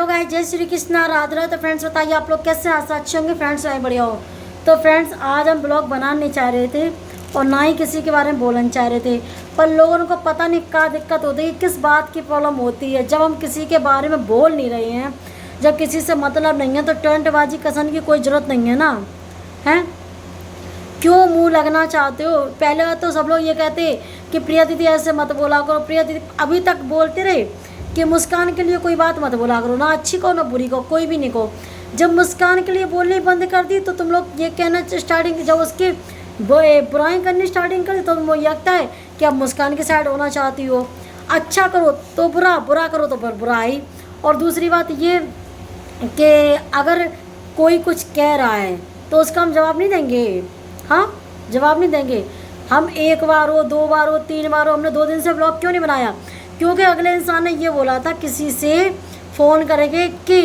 तो गाइस जय श्री कृष्णा राधे राधे। तो फ्रेंड्स बताइए आप लोग कैसे हैं? आशा अच्छे होंगे फ्रेंड्स, मैं बढ़िया हो। तो फ्रेंड्स आज हम ब्लॉग बनाना नहीं चाह रहे थे और ना ही किसी के बारे में बोलना चाह रहे थे, पर लोगों को पता नहीं क्या दिक्कत होती है, किस बात की प्रॉब्लम होती है जब हम किसी के बारे में बोल नहीं रहे हैं। जब किसी से मतलब नहीं है तो टंटबाजी कसन की कोई ज़रूरत नहीं है ना, है क्यों मुंह लगना चाहते हो? पहले तो सब लोग ये कहते कि प्रिया दीदी ऐसे मत बोला करो, प्रिया दीदी अभी तक बोलते रहे कि मुस्कान के लिए कोई बात मत बोला करो, ना अच्छी को ना बुरी को, कोई भी नहीं को। जब मुस्कान के लिए बोलनी बंद कर दी तो तुम लोग ये कहना स्टार्टिंग, जब उसकी बुराई करनी स्टार्टिंग कर दी तो तुम लगता है कि अब मुस्कान की साइड होना चाहती हो। अच्छा करो तो बुरा, बुरा करो तो बुराई। और दूसरी बात ये कि अगर कोई कुछ कह रहा है तो उसका हम जवाब नहीं देंगे। हाँ, जवाब नहीं देंगे हम। एक बार हो, दो बार हो, तीन बार हो, हमने 2 दिन से ब्लॉग क्यों नहीं बनाया? क्योंकि अगले इंसान ने ये बोला था किसी से फ़ोन करेंगे कि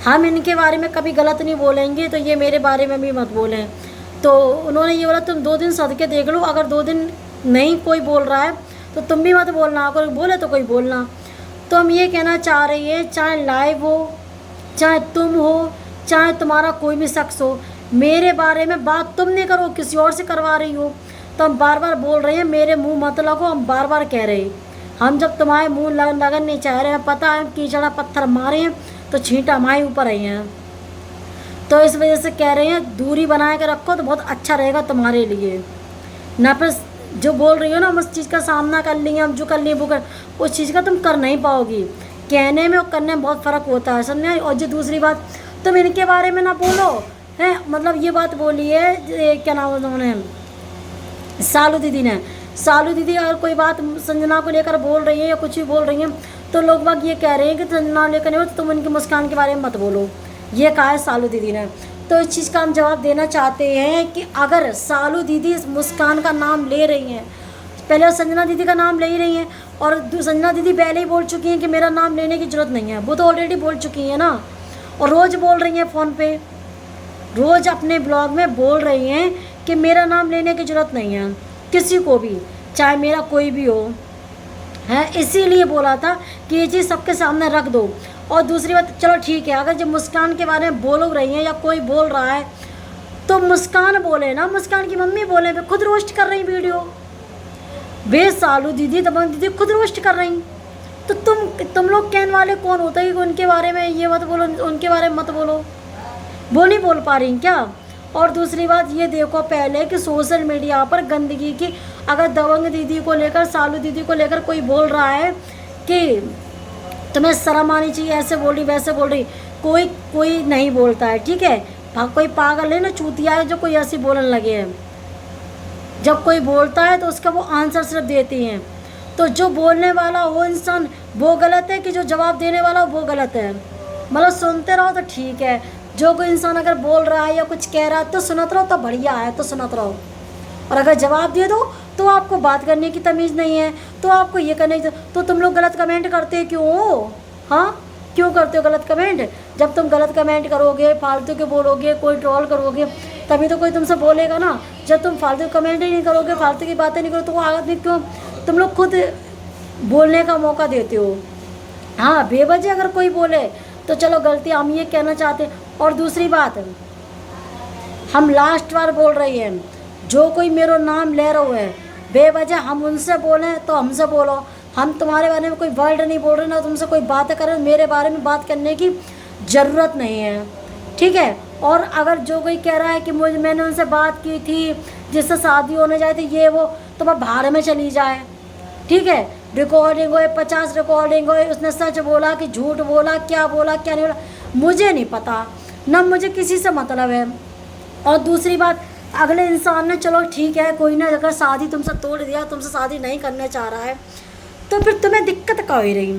हम इनके बारे में कभी गलत नहीं बोलेंगे, तो ये मेरे बारे में भी मत बोलें। तो उन्होंने ये बोला तुम 2 दिन सद के देख लो, अगर 2 दिन नहीं कोई बोल रहा है तो तुम भी मत बोलना, अगर बोले तो कोई बोलना। तो हम ये कहना चाह रहे हैं, चाहे लाइव हो, चाहे तुम हो, चाहे तुम्हारा कोई भी शख्स हो, मेरे बारे में बात तुम नहीं करो, किसी और से करवा रही हो। तो हम बार बार बोल रहे हैं मेरे मुंह मत लगो, हम बार बार कह रहे हैं। हम जब तुम्हारे मुंह लगन नहीं चाह रहे हैं, पता है कीचड़ा पत्थर मारे हैं तो छींटा हमारे ऊपर आई हैं, तो इस वजह से कह रहे हैं दूरी बना के रखो तो बहुत अच्छा रहेगा तुम्हारे लिए। ना फिर जो बोल रही हो ना हम उस चीज़ का सामना कर लेंगे, हम जो कर लिए वो कर, उस चीज़ का तुम कर नहीं पाओगी। कहने में और करने में बहुत फ़र्क होता है, समझे? और जो दूसरी बात, तुम इनके बारे में ना बोलो है, मतलब ये बात बोली है क्या नाम उन्होंने, सालू दीदी ने। सालू दीदी अगर कोई बात संजना को लेकर बोल रही है या कुछ भी बोल रही हैं तो लोग बाग ये कह रहे हैं कि संजना लेकर नहीं हो तो तुम उनकी मुस्कान के बारे में मत बोलो, ये कहा है सालू दीदी ने। तो इस चीज़ का हम जवाब देना चाहते हैं कि अगर सालू दीदी मुस्कान का नाम ले रही हैं, पहले संजना दीदी का नाम ले ही रही हैं, और संजना दीदी पहले ही बोल चुकी हैं कि मेरा नाम लेने की ज़रूरत नहीं है, वो तो ऑलरेडी बोल चुकी हैं ना। और रोज़ बोल रही हैं फ़ोन पे, रोज़ अपने ब्लॉग में बोल रही हैं कि मेरा नाम लेने की ज़रूरत नहीं है किसी को भी, चाहे मेरा कोई भी हो, है। इसीलिए बोला था कि ये चीज़ सबके सामने रख दो। और दूसरी बात, चलो ठीक है, अगर जब मुस्कान के बारे में बोल रही हैं या कोई बोल रहा है तो मुस्कान बोले ना, मुस्कान की मम्मी बोले, वे खुद रोस्ट कर रही वीडियो, वे सालू दीदी दबंग दीदी खुद रोस्ट कर रही। तो तुम लोग कहने वाले कौन होता है कि उनके बारे में ये मत बोलो, उनके बारे में मत बोलो, वो नहीं बोल पा रही क्या? और दूसरी बात ये देखो पहले कि सोशल मीडिया पर गंदगी की, अगर दबंग दीदी को लेकर, सालू दीदी को लेकर कोई बोल रहा है कि तुम्हें शर्म आनी चाहिए, ऐसे बोल रही वैसे बोल रही, कोई नहीं बोलता है, ठीक है। कोई पागल है ना, चूतिया है जो कोई ऐसी बोलने लगे हैं। जब कोई बोलता है तो उसका वो आंसर सिर्फ देती हैं। तो जो बोलने वाला वो इंसान वो गलत है कि जो जवाब देने वाला वो गलत है? मतलब सुनते रहो तो ठीक है, जो कोई इंसान अगर बोल रहा है या कुछ कह रहा है तो सुनत रहो तो बढ़िया है, तो सुनत रहो। और अगर जवाब दे दो तो आपको बात करने की तमीज़ नहीं है, तो आपको ये करने की, तो तुम लोग गलत कमेंट करते क्यों हो? हाँ, क्यों करते हो गलत कमेंट? जब तुम गलत कमेंट करोगे, फालतू के बोलोगे, कोई ट्रोल करोगे, तभी तो कोई तुमसे बोलेगा ना। जब तुम फालतू कमेंट ही नहीं करोगे, फालतू की बातें नहीं करो, तो वो आदमी क्यों, तुम लोग खुद बोलने का मौका देते हो। हाँ, बेवजह अगर कोई बोले तो चलो गलती, हम ये कहना चाहते हैं। और दूसरी बात, हम लास्ट बार बोल रही हैं, जो कोई मेरा नाम ले रहा है बेवजह, हम उनसे बोलें तो हमसे बोलो, हम तुम्हारे बारे में कोई वर्ड नहीं बोल रहे ना, तुमसे कोई बातें करें, मेरे बारे में बात करने की ज़रूरत नहीं है, ठीक है। और अगर जो कोई कह रहा है कि मैंने उनसे बात की थी जिससे शादी होने जाए थी ये वो, तो वह बाहर में चली जाए, ठीक है। रिकॉर्डिंग हो, 50 रिकॉर्डिंग हो, उसने सच बोला कि झूठ बोला, क्या बोला क्या नहीं बोला, मुझे नहीं पता ना, मुझे किसी से मतलब है। और दूसरी बात, अगले इंसान ने, चलो ठीक है कोई ना, अगर शादी तुमसे तोड़ दिया, तुमसे शादी नहीं करना चाह रहा है, तो फिर तुम्हें दिक्कत क्या हो रही?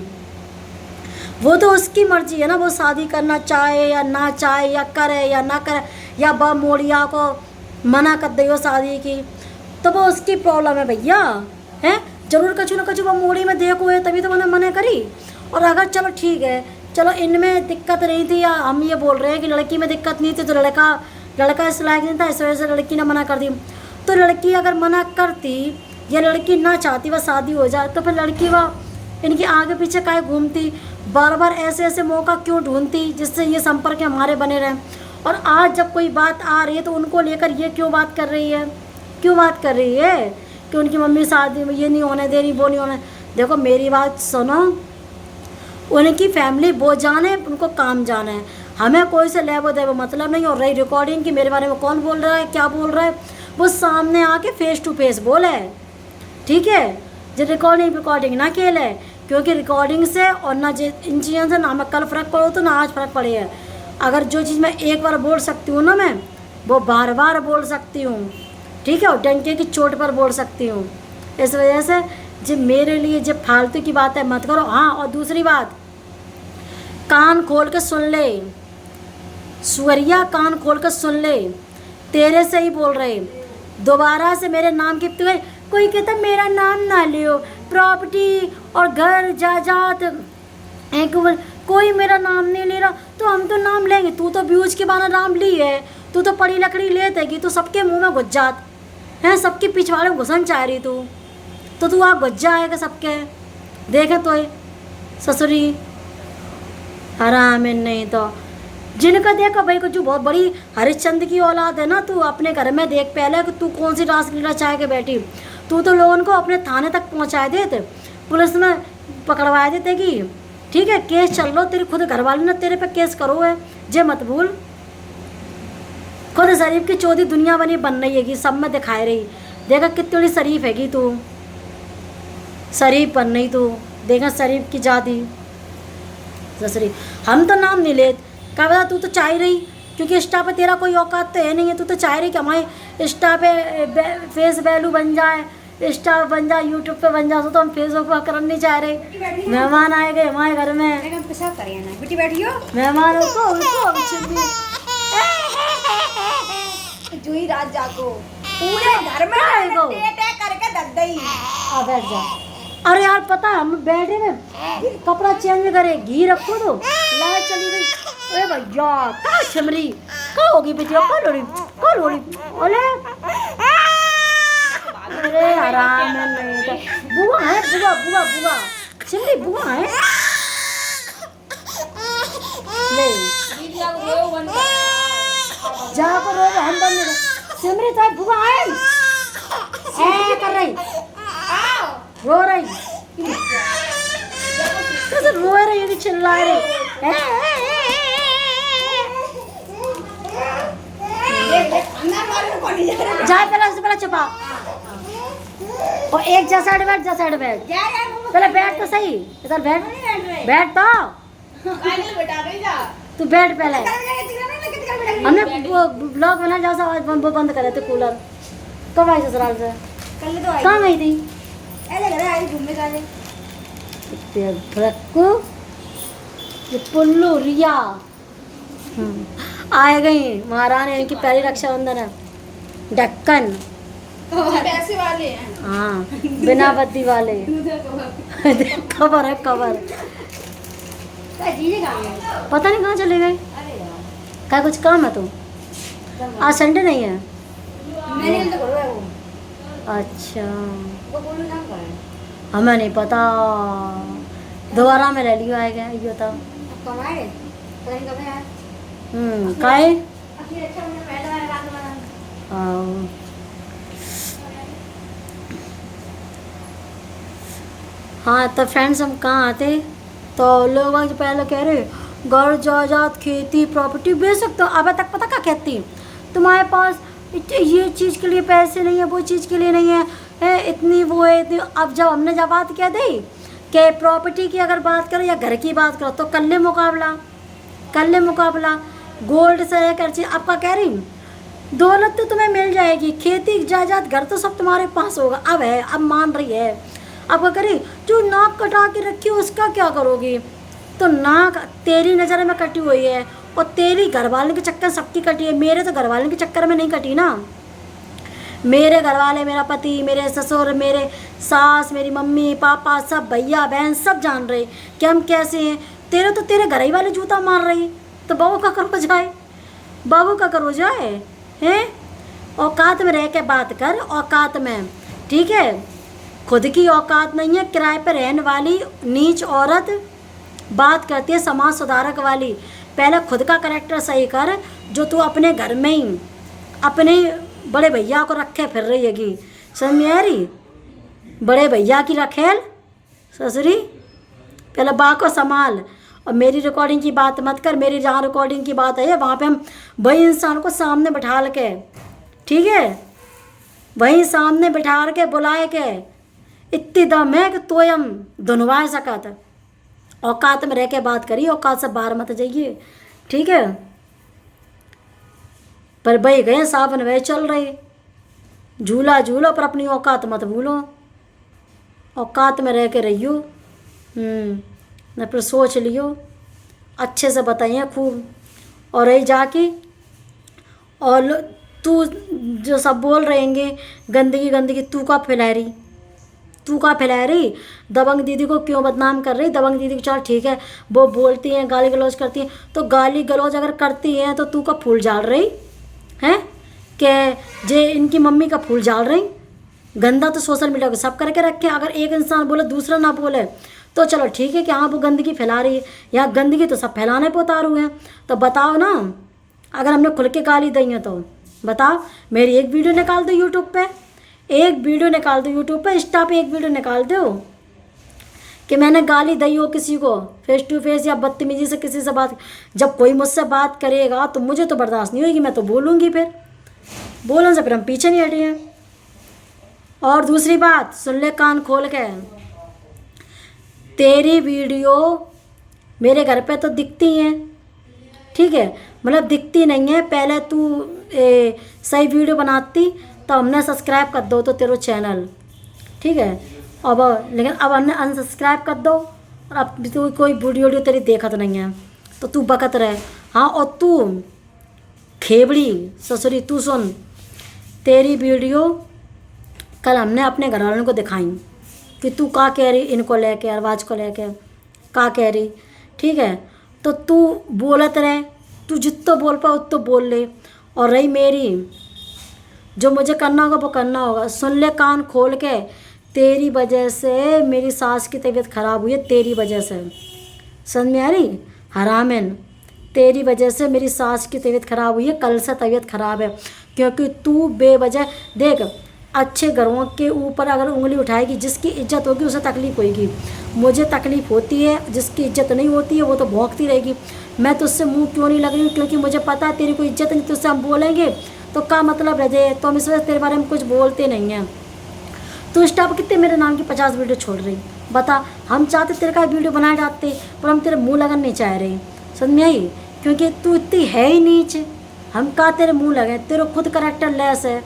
वो तो उसकी मर्जी है ना, वो शादी करना चाहे या ना चाहे, या करे या ना करे, या बा मोड़िया को मना कर दे शादी की, तो वो उसकी प्रॉब्लम है भैया, है। जरूर कछु ना कछु वो मोड़ी में देखो है तभी तो मैंने मना करी। और अगर चलो ठीक है, चलो इनमें दिक्कत नहीं थी, या हम ये बोल रहे हैं कि लड़की में दिक्कत नहीं थी, तो लड़का इस लायक नहीं था, इस वजह से लड़की ने मना कर दी। तो लड़की अगर मना करती या लड़की ना चाहती वह शादी हो जाए, तो फिर लड़की वह इनकी आगे पीछे काहे घूमती? बार बार ऐसे ऐसे मौका क्यों ढूंढती जिससे ये संपर्क हमारे बने रहें। और आज जब कोई बात आ रही है तो उनको लेकर ये क्यों बात कर रही है, क्यों बात कर रही है कि उनकी मम्मी शादी में ये नहीं होने दे रही, वो नहीं होने। देखो मेरी बात सुनो, उनकी फैमिली वो जाने, उनको काम जाना है, हमें कोई से लेबो देबो मतलब नहीं। और रही रिकॉर्डिंग की, मेरे बारे में कौन बोल रहा है, क्या बोल रहा है, वो सामने आके फेस टू फेस बोले, ठीक है। जो रिकॉर्डिंग ना खेले, क्योंकि रिकॉर्डिंग से और ना इन चीज़ों से ना हमें कल फ़र्क पड़ो तो ना आज फ़र्क पड़े है। अगर जो चीज़ मैं एक बार बोल सकती हूँ ना, मैं वो बार बार बोल सकती हूँ, ठीक है, और डंके की चोट पर बोल सकती हूँ। इस वजह से जो मेरे लिए जो फालतू की बातें मत करो। हाँ, और दूसरी बात, कान खोल के सुन ले सुअरिया, कान खोल कर सुन ले, तेरे से ही बोल रहे। दोबारा से मेरे नाम की कोई कहता मेरा नाम ना लियो, प्रॉपर्टी और घर जायदाद एक कोई मेरा नाम नहीं ले रहा, तो हम तो नाम लेंगे। तू तो व्यूज के बहाने नाम ली है, तू तो पड़ी लकड़ी ले देगी, तो सबके मुंह में घुस जात है, सबके पिछवाड़े में घुसन चाह रही तू, तो तू आप घुस जाएगा सबके। देखे तो ससुरी हराम नहीं तो जिनका देखो भाई, को जो बहुत बड़ी हरिश्चंद्र की औलाद है ना, तू अपने घर में देख पहले कि तू कौन सी रासलीला चाह के बैठी। तू तो लोगों को अपने थाने तक पहुंचा देते, पुलिस में पकड़वा देते कि ठीक है केस चल लो, तेरी खुद घरवाली ने तेरे पे केस करो है, जे मत भूल। खुद शरीफ की चौधी दुनिया बनी बन रही हैगी, सब में दिखाई रही। देखा कितनी बड़ी शरीफ हैगी तू, शरीफ बन रही तू, देखा शरीफ की जाती ससुरी। हम तो नाम नहीं लेते, क्या बता, तू तो चाह रही, क्योंकि इंस्टा पे तेरा कोई औकात तो है नहीं है, तू तो चाह रही कि हमारे इंस्टा पे फेस वैल्यू बन जाए, इंस्टा बन जाए, यूट्यूब पे बन जाए, तो हम फेसबुक पर करना नहीं चाह रहे। मेहमान आए गए हमारे घर में, मेहमान जुई रात जाको पूरे घर में करके दग गई। बैठ जा। अरे यार पता हम बैठे में कपड़ा चेंज करे, घी रखो तो लाइट चली गई। अरे भैया कहाँ छिमरी, कहाँ होगी बेटिया, कौन हो रही ओले। अरे आराम नहीं तो बुआ है, बुआ छिमरी बुआ है। ले जा कर रो, हम बंद सिमरी तो बुआ है, ऐ कर रही, रो रही, कैसे रो रही है, चिल्ला रही। जा पहले छुपा, और एक जा साइड बैठ, पहले बैठ तो सही, इधर बैठ तो तू बैठ पहले। हमने ब्लॉग बना, जाओ आवाज बंद करे थे कूलर। कब आई ससुराल से, कहाँ गई थी, पुल्लू रिया आए गई महारानी, इनकी पहली रक्षाबंधन है, ढक्कन पैसे वाले हैं, हाँ बिना बत्ती वाले। खबर है खबर, पता नहीं कहाँ चले गए, क्या कुछ काम है तो आज संडे नहीं है। अच्छा हमें नहीं पता, दोबारा में ले लियो आएगा ये तो काहे। हाँ तो फ्रेंड्स हम कहाँ आते, तो लोग आज पहले कह रहे घर जायदाद खेती प्रॉपर्टी बेच सकते हो। अब तक पता क्या कहती, तुम्हारे पास ये चीज़ के लिए पैसे नहीं है, वो चीज़ के लिए नहीं है, इतनी वो है इतनी। अब जब हमने जब बात कह दी कि प्रॉपर्टी की अगर बात करो या घर की बात करो, तो कल्ले मुकाबला गोल्ड से है कर चीज। आपका कह रही दौलत तो तुम्हें मिल जाएगी, खेती जायदाद घर तो सब तुम्हारे पास होगा। अब है, अब मान रही है, आपका करी जो नाक कटा के रखी हो उसका क्या करोगी। तो नाक तेरी नज़र में कटी हुई है, और तेरी घरवाले के चक्कर सबकी कटी है, मेरे तो घरवाले के चक्कर में नहीं कटी ना। मेरे घरवाले, मेरा पति, मेरे ससुर, मेरे सास, मेरी मम्मी पापा, सब भैया बहन सब जान रहे कि हम कैसे हैं। तेरे तो तेरे घर ही वाले जूता मार रही, तो बाबू का करो जाए हैं। औकात में रह के बात कर, औकात में, ठीक है। खुद की औकात नहीं है, किराए पर रहने वाली नीच औरत बात करती है समाज सुधारक वाली। पहले खुद का करेक्टर सही कर, जो तू अपने घर में ही अपने बड़े भैया को रखे फिर रही हैगी। समझ में आ रही? बड़े भैया की रखेल ससुरी, पहले बा को संभाल। और मेरी रिकॉर्डिंग की बात मत कर, मेरी जहाँ रिकॉर्डिंग की बात है वहाँ पे हम वही इंसान को सामने बैठा के, ठीक है, वहीं सामने बैठा के बुलाए के इतनी दम है कि तो हम धुनवा सकत। औकात में रह के बात करी, औकात से बाहर मत जाइए, ठीक है। पर भाई गए सावन वह चल रहे, झूला झूलो पर अपनी औकात मत भूलो, औकात में रह के रहियो। न फिर सोच लियो, अच्छे से बताइए खूब। और रही जाके और तू जो सब बोल रहेंगे गंदगी गंदगी, तू का फैला रही, तू का फैला रही? दबंग दीदी को क्यों बदनाम कर रही? दबंग दीदी को चल ठीक है वो बोलती हैं, गाली गलौज करती हैं, तो गाली गलौज अगर करती हैं तो तू का फूल झाड़ रही हैं कि जे इनकी मम्मी का फूल झाड़ रही? गंदा तो सोशल मीडिया को सब करके रखे। अगर एक इंसान बोले दूसरा ना बोले तो चलो ठीक है कि हाँ वो गंदगी फैला रही है, या गंदगी तो सब फैलाने पे उतार हुए हैं। तो बताओ ना, अगर हमने खुल के गाली दी है तो बताओ। मेरी एक वीडियो निकाल दो यूट्यूब पे, एक वीडियो निकाल दो यूट्यूब पे, इंस्टा पे एक वीडियो निकाल दो कि मैंने गाली दी हो किसी को फेस टू फेस या बदतमीजी से किसी से बात। जब कोई मुझसे बात करेगा तो मुझे तो बर्दाश्त नहीं होगी, मैं तो बोलूँगी, फिर बोलने से फिर हम पीछे नहीं हटे हैं। और दूसरी बात सुन ले कान खोल के, तेरी वीडियो मेरे घर पे तो दिखती हैं, ठीक है, मतलब दिखती नहीं है। पहले तू सही वीडियो बनाती तो हमने सब्सक्राइब कर दो तो तेरा चैनल, ठीक है। अब लेकिन अब हमने अनसब्सक्राइब कर दो और अब तू कोई वीडियो तेरी देखत नहीं है तो तू बकत रहे। हाँ, और तू खेबड़ी ससुरी, तू सुन, तेरी वीडियो कल हमने अपने घर वालों को दिखाई कि तू का कह रही इनको लेके, अरबाज को लेके का कह रही, ठीक है। तो तू बोलत रहे, तू जितना बोल पाओ उतना बोल ले। और रही मेरी, जो मुझे करना होगा वो करना होगा। सुन ले कान खोल के, तेरी वजह से मेरी सास की तबीयत ख़राब हुई है, तेरी वजह से, समझ में आ रही? हरामन, तेरी वजह से मेरी सास की तबीयत ख़राब हुई है, कल से तबीयत ख़राब है, क्योंकि तू बेवजह देख अच्छे घरों के ऊपर अगर उंगली उठाएगी, जिसकी इज्जत होगी उसे तकलीफ़ होगी। मुझे तकलीफ़ होती है, जिसकी इज्जत नहीं होती है वो तो भौंकती रहेगी। मैं तुझसे मुंह क्यों नहीं लग रही हूँ? क्योंकि मुझे पता है तेरी कोई इज्जत नहीं, तुझसे हम बोलेंगे तो क्या मतलब रह जाए, तो हम इस वजह तेरे बारे में कुछ बोलते नहीं हैं। तो इंस्टा पर कितने मेरे नाम की 50 वीडियो छोड़ रही, बता। हम चाहते तेरे का वीडियो बनाए जाते, पर हम तेरे मुँह लगन नहीं चाह रहे, समझ में आई? क्योंकि तू इतनी है ही नीचे, हम का तेरे मुँह लगे? तेरे खुद करेक्टर लेस है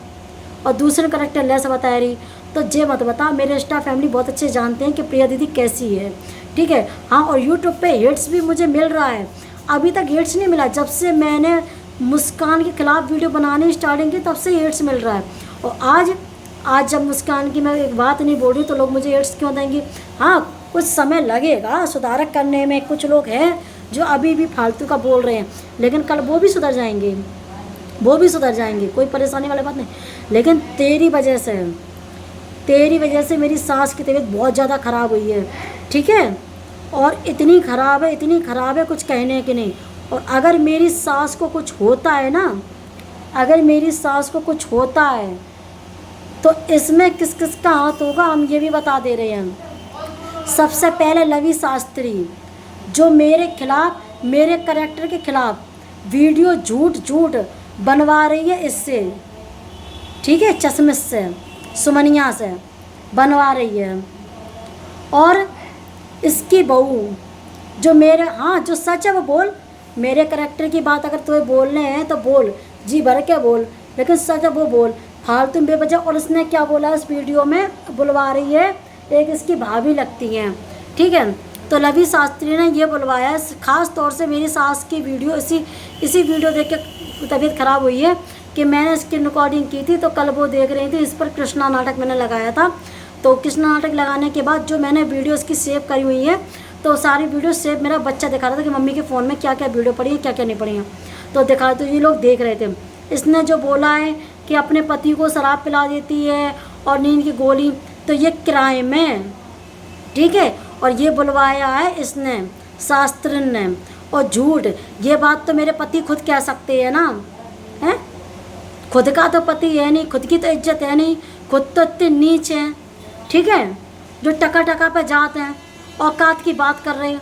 और दूसरे करेक्टर लेस बता रही, तो जे मत बता। मेरे इंस्टा फैमिली बहुत अच्छे जानते हैं कि प्रिया दीदी कैसी है, ठीक है। हाँ, और यूट्यूब पे हेट्स भी मुझे मिल रहा है, अभी तक हेट्स नहीं मिला। जब से मैंने मुस्कान के खिलाफ वीडियो बनाने स्टार्टिंग की तब से हेट्स मिल रहा है। और आज जब मुस्कान की मैं एक बात नहीं बोल रही तो लोग मुझे हेट्स क्यों देंगे? हाँ, कुछ समय लगेगा सुधारक करने में। कुछ लोग हैं जो अभी भी फालतू का बोल रहे हैं, लेकिन कल वो भी सुधर जाएंगे, वो भी सुधर जाएंगे, कोई परेशानी वाली बात नहीं। लेकिन तेरी वजह से मेरी सास की तबीयत बहुत ज़्यादा ख़राब हुई है, ठीक है। और इतनी ख़राब है कुछ कहने की नहीं। और अगर मेरी सास को कुछ होता है ना, अगर मेरी सास को कुछ होता है तो इसमें किस किस का हाथ होगा हम ये भी बता दे रहे हैं। सबसे पहले लवी शास्त्री, जो मेरे खिलाफ, मेरे करेक्टर के खिलाफ वीडियो झूठ बनवा रही है इससे, ठीक है, चश्मिश से, सुमनिया से बनवा रही है। और इसकी बहू जो मेरे, हाँ जो सच है वो बोल। मेरे करेक्टर की बात अगर तुम्हें बोलने हैं तो बोल, जी भर के बोल, लेकिन सच है वो बोल, फालतू बेवजह। और इसने क्या बोला इस वीडियो में, बुलवा रही है, एक इसकी भाभी लगती हैं, ठीक है। तो लवी शास्त्री ने ये बुलवाया है, ख़ास तौर से मेरी सास की वीडियो, इसी वीडियो देख के तबीयत ख़राब हुई है कि मैंने इसकी रिकॉर्डिंग की थी। तो कल वो देख रही थी, इस पर कृष्णा नाटक मैंने लगाया था। तो कृष्णा नाटक लगाने के बाद जो मैंने वीडियो इसकी सेव करी हुई है, तो सारी वीडियो सेव मेरा बच्चा दिखा रहा था कि मम्मी के फ़ोन में क्या क्या वीडियो पड़ी है, क्या क्या नहीं पड़ी है, तो दिखा, तो ये लोग देख रहे थे। इसने जो बोला है कि अपने पति को शराब पिला देती है और नींद की गोली, तो ये क्राइम है, ठीक है। और ये बुलवाया है इसने शास्त्रज्ञ और झूठ, ये बात तो मेरे पति खुद कह सकते हैं ना, हैं? खुद का तो पति है नहीं, खुद की तो इज्जत है नहीं, खुद तो इतने नीच हैं, ठीक है, जो टका टका पे जाते हैं, औकात की बात कर रहे हैं,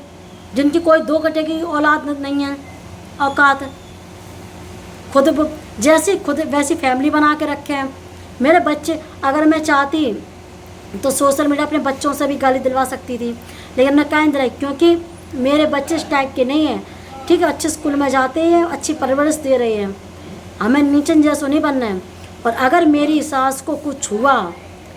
जिनकी कोई दो कटे की औलाद नहीं है, औकात जैसी खुद वैसी फैमिली बना के रखे हैं। मेरे बच्चे, अगर मैं चाहती तो सोशल मीडिया अपने बच्चों से भी गाली दिलवा सकती थी, लेकिन मैं कहीं नहीं, क्योंकि मेरे बच्चे इस टाइप के नहीं हैं, ठीक है, अच्छे स्कूल में जाते हैं, अच्छी परवरिश दे रहे हैं, हमें नीचन जैसो नहीं बनना है। और अगर मेरी सास को कुछ हुआ,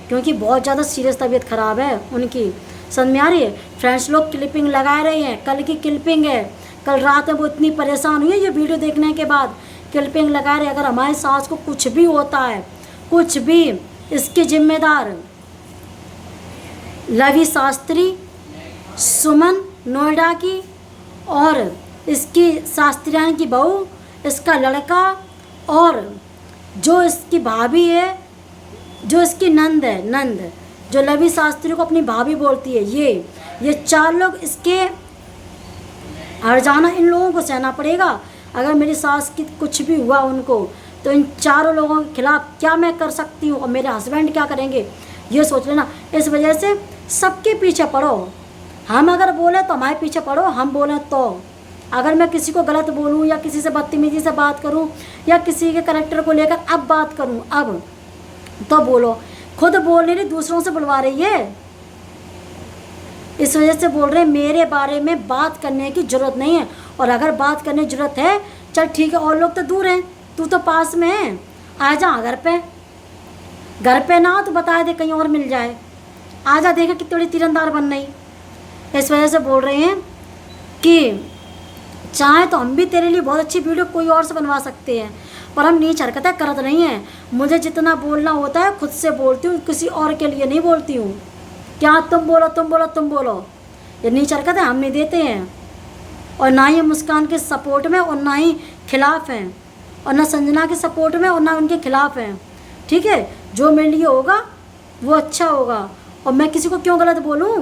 क्योंकि बहुत ज़्यादा सीरियस तबीयत ख़राब है उनकी, समझ में आ रही है। फ्रेंड्स लोग क्लिपिंग लगा रहे हैं, कल की क्लिपिंग है, कल रात में वो इतनी परेशान हुई है ये वीडियो देखने के बाद, क्लिपिंग लगा रहे। अगर हमारी सास को कुछ भी होता है, कुछ भी, इसके जिम्मेदार लवी शास्त्री, सुमन नोएडा की, और इसकी शास्त्रियान की बहू, इसका लड़का, और जो इसकी भाभी है, जो इसकी नंद है, नंद जो लवी शास्त्री को अपनी भाभी बोलती है, ये चार लोग इसके हर जाना इन लोगों को सहना पड़ेगा। अगर मेरी सास की कुछ भी हुआ उनको, तो इन चारों लोगों के खिलाफ क्या मैं कर सकती हूँ और मेरे हस्बैंड क्या करेंगे, ये सोच लेना। इस वजह से सबके पीछे पड़ो, हम अगर बोले तो हमारे पीछे पड़ो, हम बोलें तो। अगर मैं किसी को गलत बोलूँ या किसी से बदतमीजी से बात करूँ या किसी के करैक्टर को लेकर अब बात करूँ, अब तो बोलो, खुद बोल नहीं रही, दूसरों से बुलवा रही है। इस वजह से बोल रहे हैं मेरे बारे में बात करने की ज़रूरत नहीं है, और अगर बात करने की ज़रूरत है, चल ठीक है, और लोग तो दूर हैं, तू तो पास में है, आ जा घर पे ना हो तो बता दे, कहीं और मिल जाए, आ जा, देखा कितनी बड़ी तीरंदार बन रही। इस वजह से बोल रहे हैं कि चाहे तो हम भी तेरे लिए बहुत अच्छी वीडियो कोई और से बनवा सकते हैं, पर हम नीच हरकतें करत नहीं हैं। मुझे जितना बोलना होता है खुद से बोलती हूँ, किसी और के लिए नहीं बोलती हूँ। क्या तुम बोलो तुम बोलो तुम बोलो, ये नीच हरकतें हम नहीं देते हैं, और ना ही मुस्कान के सपोर्ट में और ना ही खिलाफ हैं, और ना संजना के सपोर्ट में और ना उनके खिलाफ हैं, ठीक है। जो मेरे लिए होगा वो अच्छा होगा, और मैं किसी को क्यों गलत बोलूँ,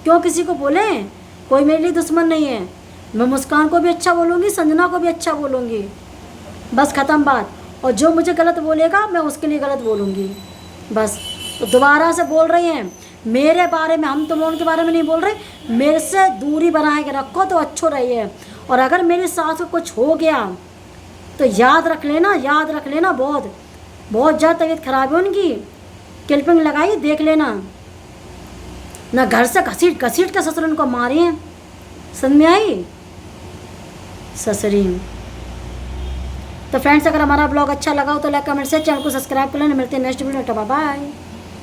क्यों किसी को बोलें, कोई मेरे लिए दुश्मन नहीं है। मैं मुस्कान को भी अच्छा बोलूँगी, संजना को भी अच्छा बोलूँगी, बस ख़त्म बात। और जो मुझे गलत बोलेगा मैं उसके लिए गलत बोलूँगी, बस। तो दोबारा से बोल रही हैं मेरे बारे में, हम तुम लोगों के बारे में नहीं बोल रहे, मेरे से दूरी बना के रखो तो अच्छो रही है। और अगर मेरी सास को कुछ हो गया तो याद रख लेना, बहुत बहुत ज़्यादा तबीयत खराब है उनकी, क्लिपिंग लगाई देख लेना ना, घर से घसीट के ससुर उनको मारी हैं, समझ में आई ससुरी। तो फ्रेंड्स, अगर हमारा ब्लॉग अच्छा लगा हो तो लाइक कमेंट से चैनल को सब्सक्राइब कर लेना। मिलते हैं नेक्स्ट वीडियो में, बाय बाय।